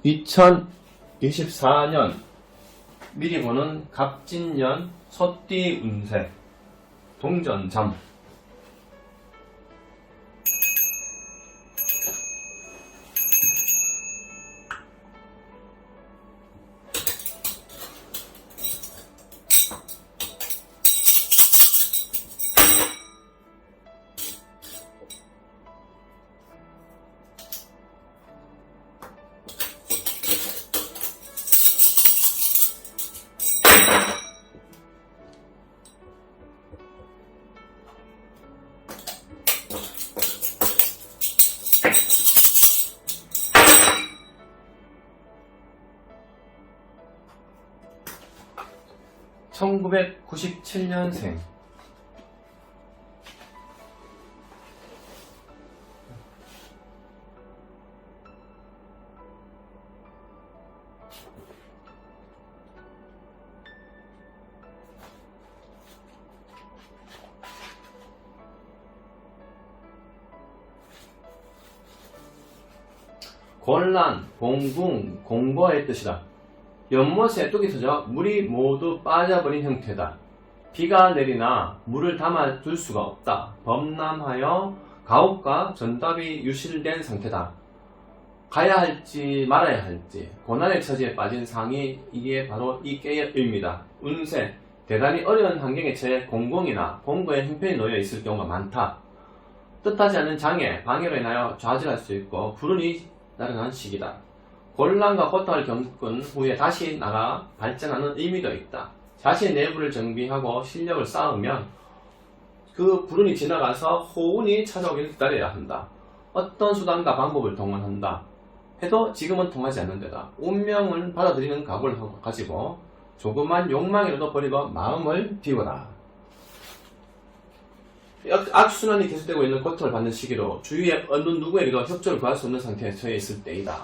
2024년 미리 보는 갑진년 소띠 운세 동전잠. (1997년생) 곤란, 공궁, 공고의 뜻이다. 연못에 뚝이 터져 물이 모두 빠져버린 형태다. 비가 내리나 물을 담아둘 수가 없다. 범람하여 가옥과 전답이 유실된 상태다. 가야 할지 말아야 할지 고난의 처지에 빠진 상이 이게 바로 이 깨의 의미다. 운세, 대단히 어려운 환경에 처해 공공이나 공고의 형편이 놓여 있을 경우가 많다. 뜻하지 않은 장애, 방해로 인하여 좌절할 수 있고 불운이 나타난 시기다. 곤란과 고통을 겪은 후에 다시 나가 발전하는 의미도 있다. 자신의 내부를 정비하고 실력을 쌓으면 그 불운이 지나가서 호운이 찾아오기를 기다려야 한다. 어떤 수단과 방법을 동원한다 해도 지금은 통하지 않는 데다. 운명을 받아들이는 각오를 가지고 조그만 욕망이라도 버리고 마음을 비워라. 악순환이 계속되고 있는 고통을 받는 시기로 주위에 어느 누구에게도 협조를 구할 수 없는 상태에 처해 있을 때이다.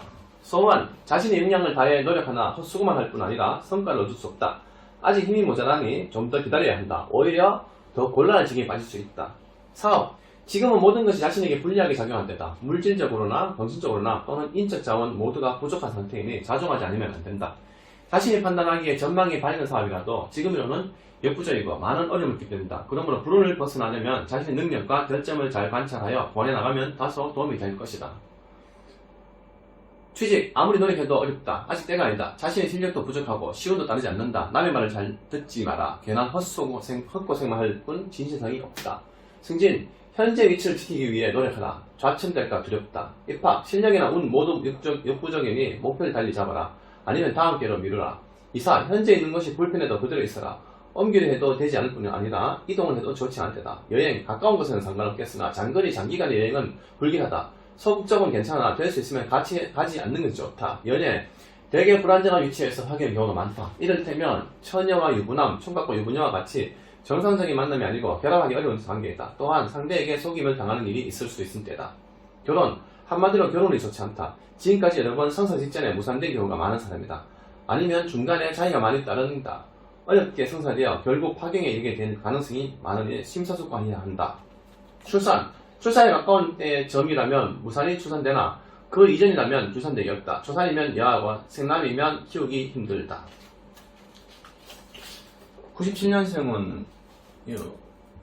소원, 자신의 역량을 다해 노력하나 헛수고만 할 뿐 아니라 성과를 얻을 수 없다. 아직 힘이 모자라니 좀 더 기다려야 한다. 오히려 더 곤란한 지경에 빠질 수 있다. 사업, 지금은 모든 것이 자신에게 불리하게 작용할 때다. 물질적으로나 정신적으로나 또는 인적 자원 모두가 부족한 상태이니 자중하지 않으면 안 된다. 자신이 판단하기에 전망이 밝은 사업이라도 지금으로는 역부족이고 많은 어려움을 겪게 된다. 그러므로 불운을 벗어나려면 자신의 능력과 결점을 잘 관찰하여 보내나가면 다소 도움이 될 것이다. 취직, 아무리 노력해도 어렵다. 아직 때가 아니다. 자신의 실력도 부족하고 시운도 따르지 않는다. 남의 말을 잘 듣지 마라. 괜한 헛고생만 할 뿐 진실성이 없다. 승진, 현재 위치를 지키기 위해 노력하라. 좌천될까 두렵다. 입학, 실력이나 운 모두 역부족이니 목표를 달리 잡아라. 아니면 다음 기회로 미루라. 이사, 현재 있는 것이 불편해도 그대로 있어라. 옮기려 해도 되지 않을 뿐이 아니라 이동을 해도 좋지 않대다. 여행, 가까운 곳에는 상관없겠으나 장거리, 장기간의 여행은 불길하다. 소극적은 괜찮아. 될 수 있으면 같이 가지 않는 것이 좋다. 연애, 되게 불안정한 위치에서 하게 될 경우가 많다. 이를테면 처녀와 유부남, 총각과 유부녀와 같이 정상적인 만남이 아니고 결합하기 어려운 관계이다. 또한 상대에게 속임을 당하는 일이 있을 수 있을 때다. 결혼, 한마디로 결혼이 좋지 않다. 지금까지 여러 번 성사 직전에 무산된 경우가 많은 사람이다. 아니면 중간에 차이가 많이 따른다. 어렵게 성사되어 결국 파경에 이르게 될 가능성이 많으니 심사숙고해야 한다. 출산, 출산에 가까운 때의 점이라면 무산이 출산되나 그 이전이라면 출산되기 어렵다. 초산이면 여하고 생남이면 키우기 힘들다. 97년생은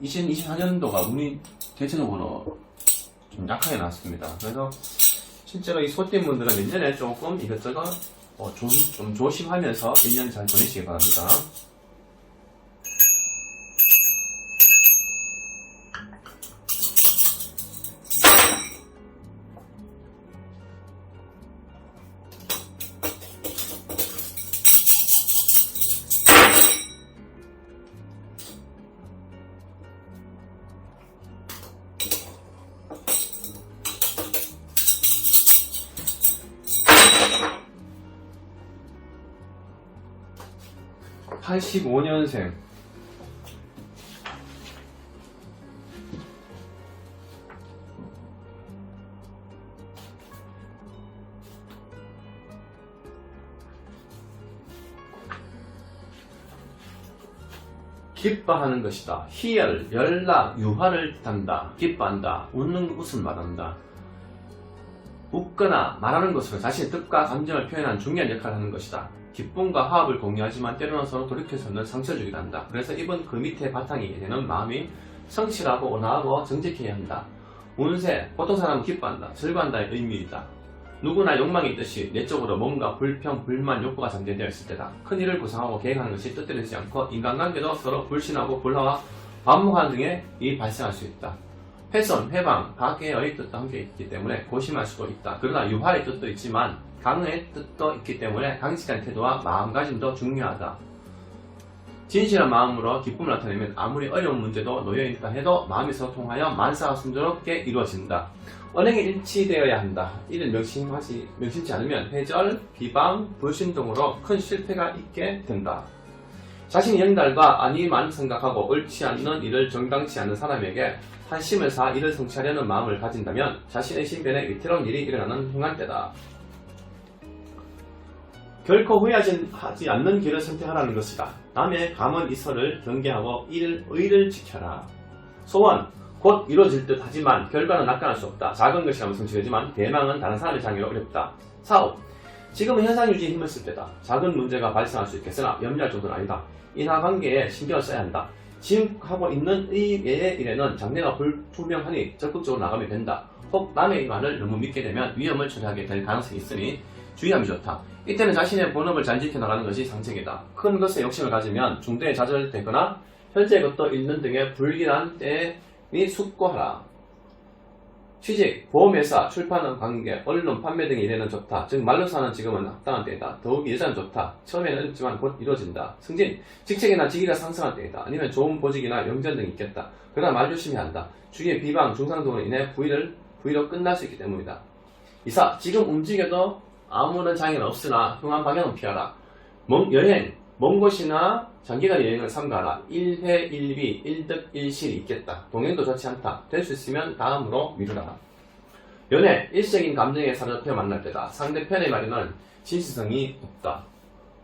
2024년도가 운이 대체적으로 좀 약하게 나왔습니다. 그래서 실제로 이 소띠분들은 내년에 조금 이것저것 좀 조심하면서 1년 잘 보내시기 바랍니다. (85년생) 기뻐하는 것이다. 희열, 연락, 유화를 뜻한다. 기뻐한다. 웃음 말한다. 웃거나 말하는 것으로 자신의 뜻과 감정을 표현하는 중요한 역할을 하는 것이다. 기쁨과 화합을 공유하지만 때로는 서로 돌이켜서는 상처를 주기도 한다. 그래서 이번 그 밑에 바탕이 되는 마음이 성실하고 온화하고 정직해야 한다. 운세, 보통 사람은 기뻐한다, 즐거워한다의 의미이다. 누구나 욕망이 있듯이 내적으로 뭔가 불평, 불만, 욕구가 잠재되어 있을 때다. 큰 일을 구상하고 계획하는 것이 뜻대로 되지 않고 인간관계도 서로 불신하고 불화와 반목하는 등의 일이 발생할 수 있다. 훼손, 회방, 파괴의 뜻도 함께 있기 때문에 고심할 수도 있다. 그러나 유발의 뜻도 있지만 강의 뜻도 있기 때문에 강직한 태도와 마음가짐도 중요하다. 진실한 마음으로 기쁨을 나타내면 아무리 어려운 문제도 놓여있다 해도 마음이 소통하여 만사가 순조롭게 이루어진다. 언행이 일치되어야 한다. 이를 명심치 않으면 회절, 비방, 불신 등으로 큰 실패가 있게 된다. 자신이 영달과 아니만 생각하고 옳지 않는 일을 정당치 않는 사람에게 한심을 사 일을 성취하려는 마음을 가진다면 자신의 신변에 위태로운 일이 일어나는 흉한 때다. 결코 후회하지 않는 길을 선택하라는 것이다. 남의 감언 이설을 경계하고 의를 지켜라. 소원, 곧 이루어질 듯 하지만 결과는 낙관할 수 없다. 작은 것이라면 성취되지만 대망은 다른 사람의 장애로 어렵다. 사업, 지금은 현상 유지에 힘을 쓸 때다. 작은 문제가 발생할 수 있겠으나 염려할 정도는 아니다. 인하관계에 신경을 써야 한다. 지금 하고 있는 의외의 일에는 장래가 불투명하니 적극적으로 나가면 된다. 혹 남의 말을 너무 믿게 되면 위험을 초래하게 될 가능성이 있으니 주의함이 좋다. 이때는 자신의 본업을 잘 지켜나가는 것이 상책이다. 큰 것에 욕심을 가지면 중대에 좌절되거나 현재의 것도 잃는 등의 불길한 때에 숙고하라. 취직, 보험회사, 출판 관계, 언론, 판매 등의 일에는 좋다. 즉 말로 사는 지금은 합당한 때이다. 더욱 예전은 좋다. 처음에는 어렵지만 곧 이루어진다. 승진, 직책이나 직위가 상승한 때이다. 아니면 좋은 보직이나 영전 등이 있겠다. 그러나 말 조심해야 한다. 주위의 비방, 중상 등으로 인해 부의로 끝날 수 있기 때문이다. 이사, 지금 움직여도 아무런 장애는 없으나 흉한 방향은 피하라. 여행, 먼 곳이나 장기간 여행을 삼가하라. 1회 1비, 1득 1실이 있겠다. 동행도 좋지 않다. 될 수 있으면 다음으로 미루라. 연애, 일시적인 감정에 사로잡혀 만날 때다. 상대편의 말에는 진실성이 없다.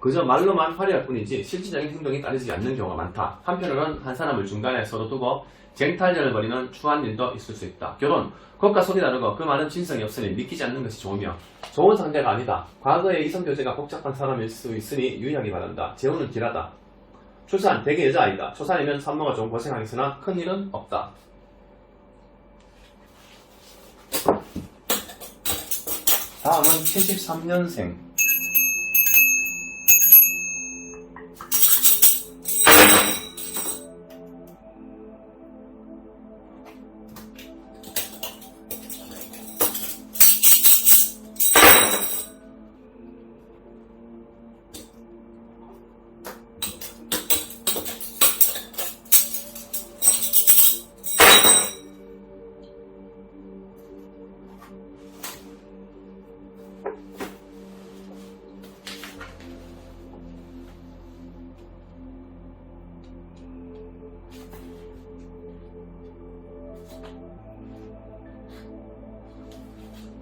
그저 말로만 화려할 뿐이지 실질적인 행동이 따르지 않는 경우가 많다. 한편으로는 한 사람을 중간에 서로 두고 쟁탈전을 벌이는 추한 일도 있을 수 있다. 결혼, 것과 속이 다르고 그 말은 진성이 없으니 믿기지 않는 것이 좋으며 좋은 상대가 아니다. 과거의 이성교제가 복잡한 사람일 수 있으니 유의하기 바란다. 재혼은 길하다. 출산, 대개 여자아이다. 초산이면 산모가 좀 고생하겠으나 큰 일은 없다. 다음은 73년생.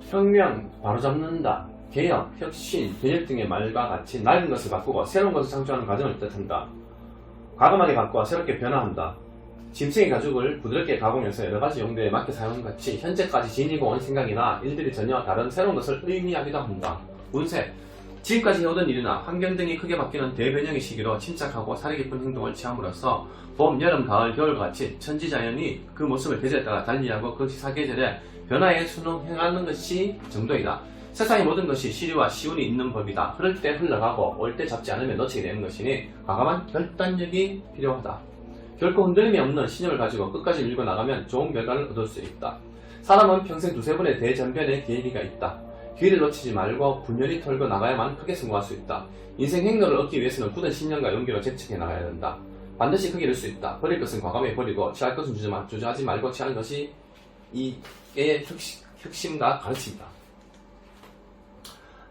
혁명, 바로잡는다. 개혁, 혁신, 변혁 등의 말과 같이 낡은 것을 바꾸고 새로운 것을 창조하는 과정을 뜻한다. 과감하게 바꾸어 새롭게 변화한다. 짐승의 가죽을 부드럽게 가공해서 여러가지 용도에 맞게 사용한 같이 현재까지 지니고 온 생각이나 일들이 전혀 다른 새로운 것을 의미하기도 한다. 운세, 지금까지 해오던 일이나 환경 등이 크게 바뀌는 대변형의 시기로 침착하고 사려 깊은 행동을 취함으로써 봄, 여름, 가을, 겨울과 같이 천지자연이 그 모습을 계절에 따라 달리하고 그 사계절에 변화에 순응해가는 것이 정도이다. 세상의 모든 것이 시류와 시운이 있는 법이다. 흐를 때 흘러가고 올 때 잡지 않으면 놓치게 되는 것이니 과감한 결단력이 필요하다. 결코 흔들림이 없는 신념을 가지고 끝까지 밀고 나가면 좋은 결과를 얻을 수 있다. 사람은 평생 두세 번의 대전변의 기회가 있다. 기회를 놓치지 말고 분열히 털고 나가야만 크게 성공할 수 있다. 인생 행로를 얻기 위해서는 굳은 신념과 용기로 재촉해 나가야 된다. 반드시 크게 이룰 수 있다. 버릴 것은 과감히 버리고 취할 것은 주저하지 말고 취하는 것이 이의 혁신과 가르침이다.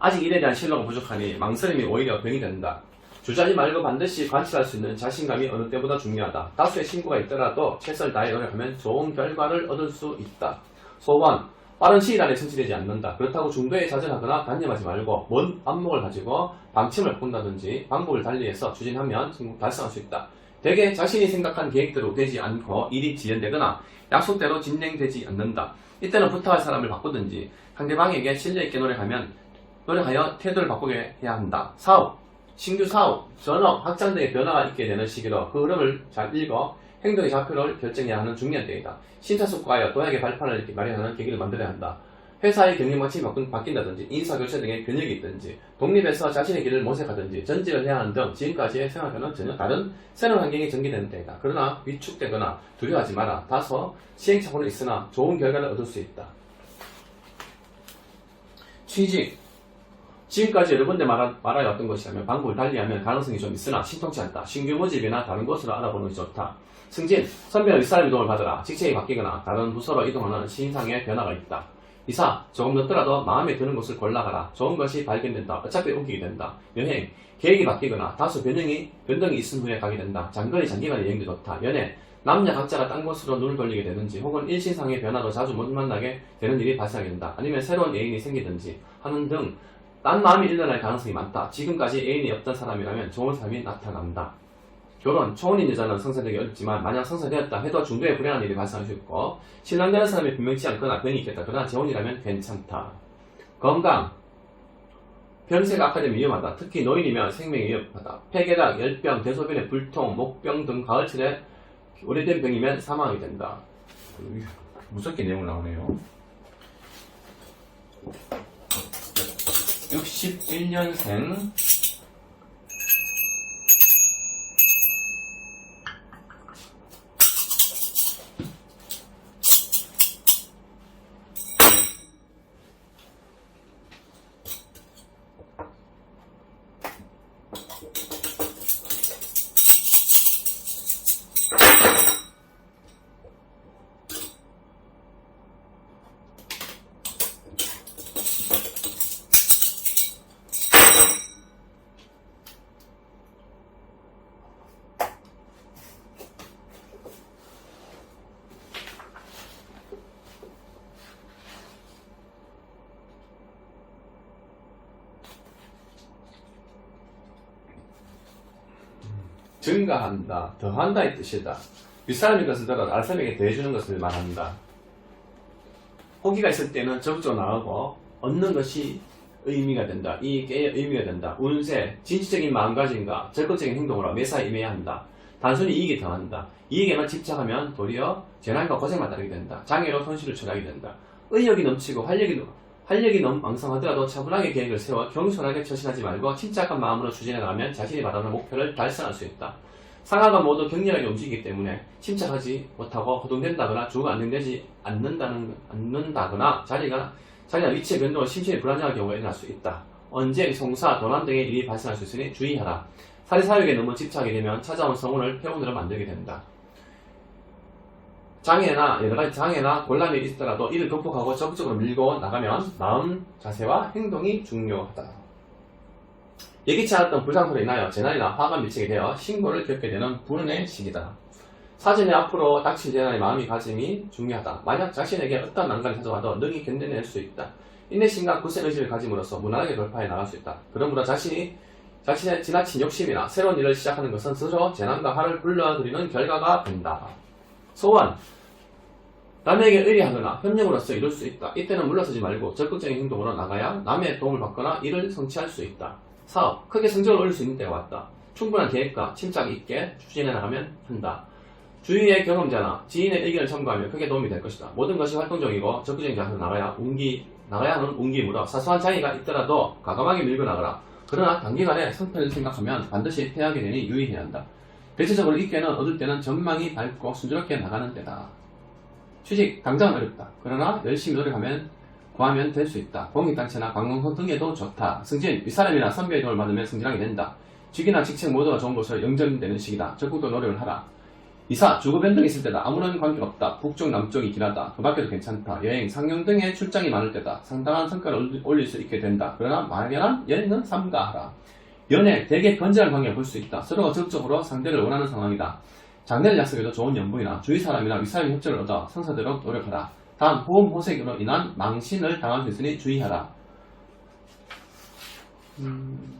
아직 일에 대한 신뢰가 부족하니 망설임이 오히려 병이 된다. 주저하지 말고 반드시 관찰할 수 있는 자신감이 어느 때보다 중요하다. 다수의 친구가 있더라도 최선을 다해 노력하면 좋은 결과를 얻을 수 있다. 소원, 빠른 시일 안에 성취되지 않는다. 그렇다고 중도에 좌절하거나 단념하지 말고 먼 안목을 가지고 방침을 본다든지 방법을 달리해서 추진하면 달성할 수 있다. 대개 자신이 생각한 계획대로 되지 않고 일이 지연되거나 약속대로 진행되지 않는다. 이때는 부탁할 사람을 바꾸든지 상대방에게 신뢰있게 노력하여 태도를 바꾸게 해야 한다. 사업, 신규 사업, 전업, 확장 등의 변화가 있게 되는 시기로 그 흐름을 잘 읽어 행동의 좌표를 결정해야 하는 중요한 때이다. 심사숙고하여 도약의 발판을 마련하는 계기를 만들어야 한다. 회사의 경영방침이 바뀐다든지 인사교체 등의 변혁이 있든지 독립해서 자신의 길을 모색하든지 전직을 해야 하는 등 지금까지의 생활과는 전혀 다른 새로운 환경이 전개되는 때이다. 그러나 위축되거나 두려워하지 마라. 다소 시행착오는 있으나 좋은 결과를 얻을 수 있다. 취직, 지금까지 여러 군데 말하였던 것이라면 방법을 달리하면 가능성이 좀 있으나 신통치 않다. 신규 모집이나 다른 곳으로 알아보는 것이 좋다. 승진, 선배와 윗사람의 도움을 받으라. 직책이 바뀌거나 다른 부서로 이동하는 신상의 변화가 있다. 이사, 조금 늦더라도 마음에 드는 곳을 골라가라. 좋은 것이 발견된다. 어차피 옮기게 된다. 여행, 계획이 바뀌거나 다소 변동이 있은 후에 가게 된다. 장기간의 여행도 좋다. 연애, 남녀 각자가 딴 곳으로 눈을 돌리게 되는지 혹은 일신상의 변화로 자주 못 만나게 되는 일이 발생하게 된다. 아니면 새로운 애인이 생기든지 하는 등 딴 마음이 일어날 가능성이 많다. 지금까지 애인이 없던 사람이라면 좋은 사람이 나타난다. 결혼, 초혼인 여자는 성사되기 어렵지만 만약 성사되었다 해도 중도에 불행한 일이 발생할 수 있고 신랑되는 사람이 분명치 않거나 병이 있겠다. 그러나 재혼이라면 괜찮다. 건강, 변색 악화되면 위험하다. 특히 노인이면 생명이 위험하다. 폐결핵, 열병, 대소변의 불통, 목병 등 가을철에 오래된 병이면 사망하게 된다. 무섭게 내용 나오네요. 61년생 증가한다, 더한다 이 뜻이다. 윗사람이 것을 들어 아랫사람에게 더해주는 것을 말한다. 호기가 있을 때는 적극적으로 나가고 얻는 것이 의미가 된다. 이익의 의미가 된다. 운세, 진취적인 마음가짐과 적극적인 행동으로 매사에 임해야 한다. 단순히 이익이 더한다. 이익에만 집착하면 도리어 재난과 고생만 따르게 된다. 장애로 손실을 초래하게 된다. 의욕이 넘치고 활력이 너무 왕성하더라도 차분하게 계획을 세워 겸손하게 처신하지 말고 침착한 마음으로 추진해 나가면 자신이 바라는 목표를 달성할 수 있다. 상하가 모두 격렬하게 움직이기 때문에 침착하지 못하고 허둥댄다거나 주가 안정되지 않는다거나 자리나 위치의 변동으로 심신이 불안정한 경우가 일어날 수 있다. 언쟁, 송사, 도난 등의 일이 발생할 수 있으니 주의하라. 사리사욕에 너무 집착하게 되면 찾아온 성운을 폐운으로 만들게 된다. 여러가지 장애나 곤란이 있더라도 이를 극복하고 적극적으로 밀고 나가면 마음, 자세와 행동이 중요하다. 예기치 않았던 불상사로 인하여 재난이나 화가 미치게 되어 신고를 겪게 되는 불운의 시기다. 사전에 앞으로 닥칠 재난의 마음가짐이 중요하다. 만약 자신에게 어떤 난관이 찾아와도 능히 견뎌낼 수 있다. 인내심과 굳센의지를 가짐으로써 무난하게 돌파해 나갈 수 있다. 그러므로 자신의 지나친 욕심이나 새로운 일을 시작하는 것은 스스로 재난과 화를 불러들이는 결과가 된다. 소원, 남에게 의리하거나 협력으로써 이룰 수 있다. 이때는 물러서지 말고 적극적인 행동으로 나가야 남의 도움을 받거나 일을 성취할 수 있다. 사업, 크게 성적을 올릴 수 있는 때가 왔다. 충분한 계획과 침착 있게 추진해 나가면 한다. 주위의 경험자나 지인의 의견을 참고하면 크게 도움이 될 것이다. 모든 것이 활동적이고 적극적인 자세로 나가야 하는 운기이므로 사소한 장애가 있더라도 과감하게 밀고 나가라. 그러나 단기간에 성패를 생각하면 반드시 패하게 되니 유의해야 한다. 대체적으로 이 꾀는 얻을 때는 전망이 밝고 순조롭게 나가는 때다. 취직, 당장은 어렵다. 그러나 열심히 노력하면 구하면 될 수 있다. 공익단체나 관광소 등에도 좋다. 승진, 윗사람이나 선배의 도움을 받으면 승진하게 된다. 직이나 직책 모두가 좋은 곳으로 영전되는 시기다. 적극적으로 노력을 하라. 이사, 주거 변동이 있을 때다. 아무런 관계가 없다. 북쪽, 남쪽이 길하다. 그 밖에도 괜찮다. 여행, 상영 등의 출장이 많을 때다. 상당한 성과를 올릴 수 있게 된다. 그러나 막연한 연애는 삼가하라. 연애, 되게 건전한 관계를 볼 수 있다. 서로가 적극적으로 상대를 원하는 상황이다. 장래를 약속해도 좋은 연봉이나 주위 사람이나 윗사람의 협조를 얻어 성사대로 노력하라. 다음, 보험 호색으로 인한 망신을 당할 수 있으니 주의하라.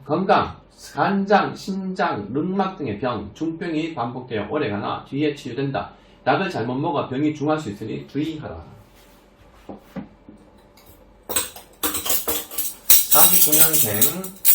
건강, 간장, 신장, 늑막 등의 병, 중병이 반복되어 오래가나 뒤에 치유된다. 약을 잘못 먹어 병이 중할 수 있으니 주의하라. 49년생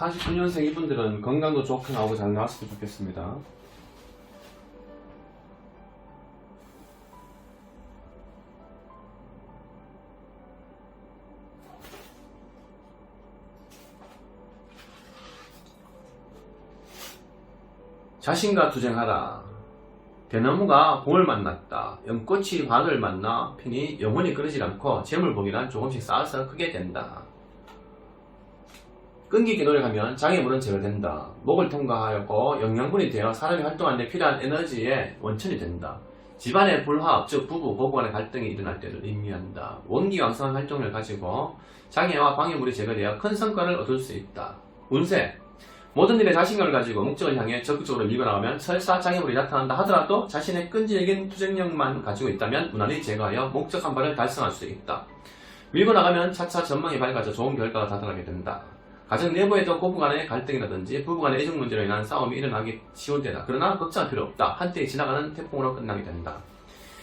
49년생 이분들은 건강도 좋게 나오고 잘 나왔으면 좋겠습니다. 자신과 투쟁하라. 대나무가 공을 만났다. 연꽃이 화를 만나 피니 영원히 끓이지 않고 재물복이란 조금씩 쌓아서 크게 된다. 끈기있게 노력하면 장애물은 제거된다. 목을 통과하였고 영양분이 되어 사람이 활동하는 데 필요한 에너지의 원천이 된다. 집안의 불화합, 즉 부부, 고부 간의 갈등이 일어날 때를 의미한다. 원기왕성한 활동을 가지고 장애와 방해물이 제거되어 큰 성과를 얻을 수 있다. 운세. 모든 일에 자신감을 가지고 목적을 향해 적극적으로 밀고 나가면 설사 장애물이 나타난다 하더라도 자신의 끈질긴 투쟁력만 가지고 있다면 무난히 제거하여 목적한 바를 달성할 수 있다. 밀고 나가면 차차 전망이 밝아져 좋은 결과가 다가게 된다. 가정 내부에도 고부 간의 갈등이라든지 부부 간의 애정 문제로 인한 싸움이 일어나기 쉬운 때다. 그러나 걱정할 필요 없다. 한때 지나가는 태풍으로 끝나게 된다.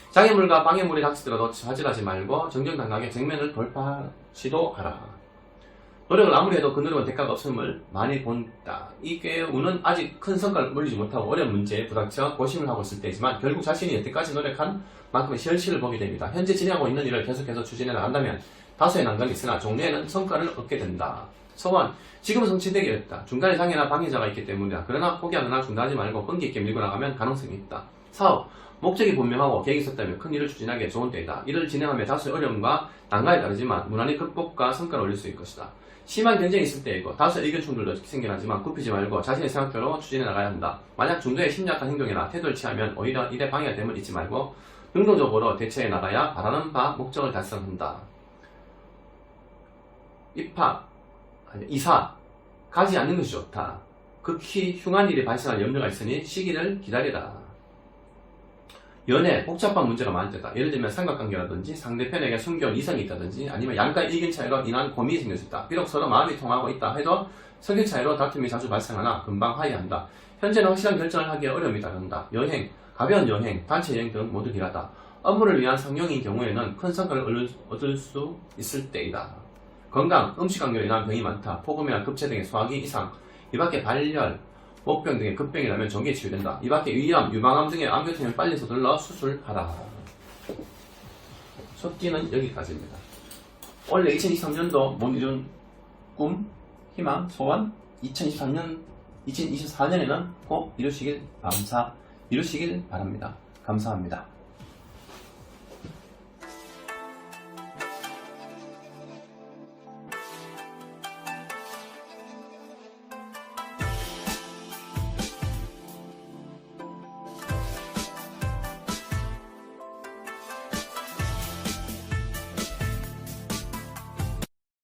장애물과 방해물이 닥치더라도 좌절하지 말고 정정당당하게 정면을 돌파 시도하라. 노력을 아무리 해도 그 노력은 대가가 없음을 많이 본다. 이게 운은 아직 큰 성과를 올리지 못하고 어려운 문제에 부닥쳐 고심을 하고 있을 때이지만 결국 자신이 여태까지 노력한 만큼의 현실을 보게 됩니다. 현재 진행하고 있는 일을 계속해서 추진해 나간다면 다소의 난관이 있으나 종래에는 성과를 얻게 된다. 소원, 지금은 성취되기 어렵다. 중간에 장애나 방해자가 있기 때문이다. 그러나 포기하거나 중단하지 말고 끈기 있게 밀고 나가면 가능성이 있다. 사업, 목적이 분명하고 계획이 있었다면 큰 일을 추진하기에 좋은 때이다. 일을 진행하며 다소의 어려움과 난관이 다르지만 무난히 극복과 성과를 올릴 수 있을 것이다. 심한 경쟁이 있을 때이고 다소 의견 충돌도 생겨나지만 굽히지 말고 자신의 생각대로 추진해 나가야 한다. 만약 중도의 심리학한 행동이나 태도를 취하면 오히려 일에 방해가 됨을 잊지 말고 능동적으로 대처해 나가야 바라는 바 목적을 달성한다. 이사, 가지 않는 것이 좋다. 극히 흉한 일이 발생할 염려가 있으니 시기를 기다리라. 연애, 복잡한 문제가 많을 때다. 예를 들면 삼각관계라든지 상대편에게 숨겨온 이성이 있다든지 아니면 양가의 의견 차이로 인한 고민이 생길 수 있다. 비록 서로 마음이 통하고 있다 해도 성격 차이로 다툼이 자주 발생하나 금방 화해한다. 현재는 확실한 결정을 하기에 어려움이 따른다. 여행, 가벼운 여행, 단체 여행 등 모두 길하다. 업무를 위한 상용인 경우에는 큰 성과를 얻을 수 있을 때이다. 건강, 음식관계로 인한 병이 많다. 폭음이나 급체 등의 소화기 이상, 이 밖에 발열, 목병 등의 급병이라면 정기에 치유된다. 이 밖에 위암, 유방암 등의 암 교통을 빨리 서둘러 수술하라. 속기는 여기까지입니다. 원래 2023년도 못 이룬 꿈, 희망, 소원 2024년에는 꼭 이루시길 바랍니다. 감사합니다.